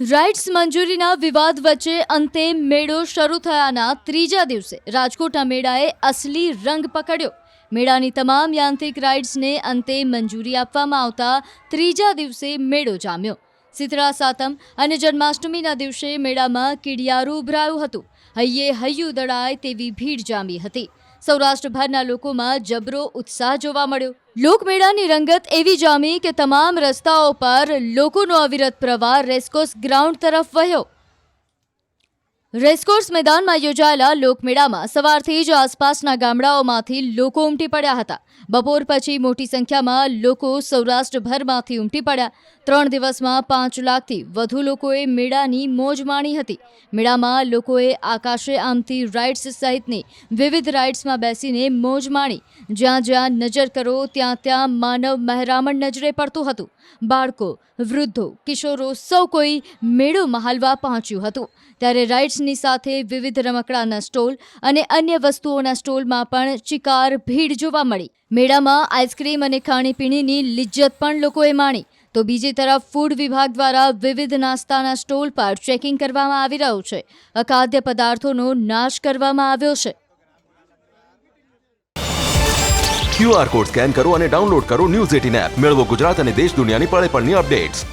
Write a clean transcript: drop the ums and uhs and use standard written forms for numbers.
Rights મંજૂરીના વિવાદ વચ્ચે અંતે મેળો શરૂ થયાના ત્રીજા દિવસે રાજકોટના મેળાએ અસલી રંગ પકડ્યો। મેળાની તમામ યાંત્રિક રાઇડ્સને અંતે મંજૂરી આપવામાં આવતા ત્રીજા દિવસે મેળો જામ્યો। શીતળા સાતમ અને જન્માષ્ટમીના દિવસે મેળામાં કીડિયારું ઉભરાયું હતું। હૈયે હૈયું દળાય તેવી ભીડ જામી હતી। સૌરાષ્ટ્રભરના લોકોમાં જબરો ઉત્સાહ જોવા મળ્યો। લોકમેળાની રંગત એવી જામી કે તમામ રસ્તાઓ પર લોકોનો અવિરત પ્રવાહ રેસકોર્સ ગ્રાઉન્ડ તરફ વહ્યો। રેસકોર્સ મેદાનમાં યોજાયેલા લોકમેળામાં સવારથી જ આસપાસના ગામડાઓમાંથી લોકો ઉમટી પડ્યા હતા। બપોર પછી મોટી સંખ્યામાં લોકો સૌરાષ્ટ્રભરમાંથી ઉમટી પડ્યા। 3 દિવસમાં 5 લાખથી વધુ લોકોએ મેળાની મોજ માણી હતી। મેળામાં લોકોએ આકાશે આમતી રાઇડ્સ સહિતની વિવિધ રાઇડ્સમાં બેસીને મોજ માણી। જ્યાં જ્યાં નજર કરો ત્યાં ત્યાં માનવ મહેરામણ નજરે પડતું હતું। બાળકો, વૃદ્ધો, કિશોરો સૌ કોઈ મેળો મહાલવા પહોંચ્યું હતું। ત્યારે રાઇડ્સની સાથે વિવિધ રમકડાના સ્ટોલ અને અન્ય વસ્તુઓના સ્ટોલમાં પણ ચિકાર ભીડ જોવા મળી। મેળામાં આઈસ્ક્રીમ અને ખાણીપીણીની લિજ્જત પણ લોકોએ માણી। તો બીજી તરફ ફૂડ વિભાગ દ્વારા વિવિધ નાસ્તાના સ્ટોલ પર ચેકિંગ કરવામાં આવી રહ્યું છે। અખાદ્ય પદાર્થોનો નાશ કરવામાં આવ્યો છે। QR કોડ સ્કેન કરો અને ડાઉનલોડ કરો ન્યૂઝ 18 એપ। મેળવો ગુજરાત અને દેશ દુનિયાની પળે પળની અપડેટ્સ।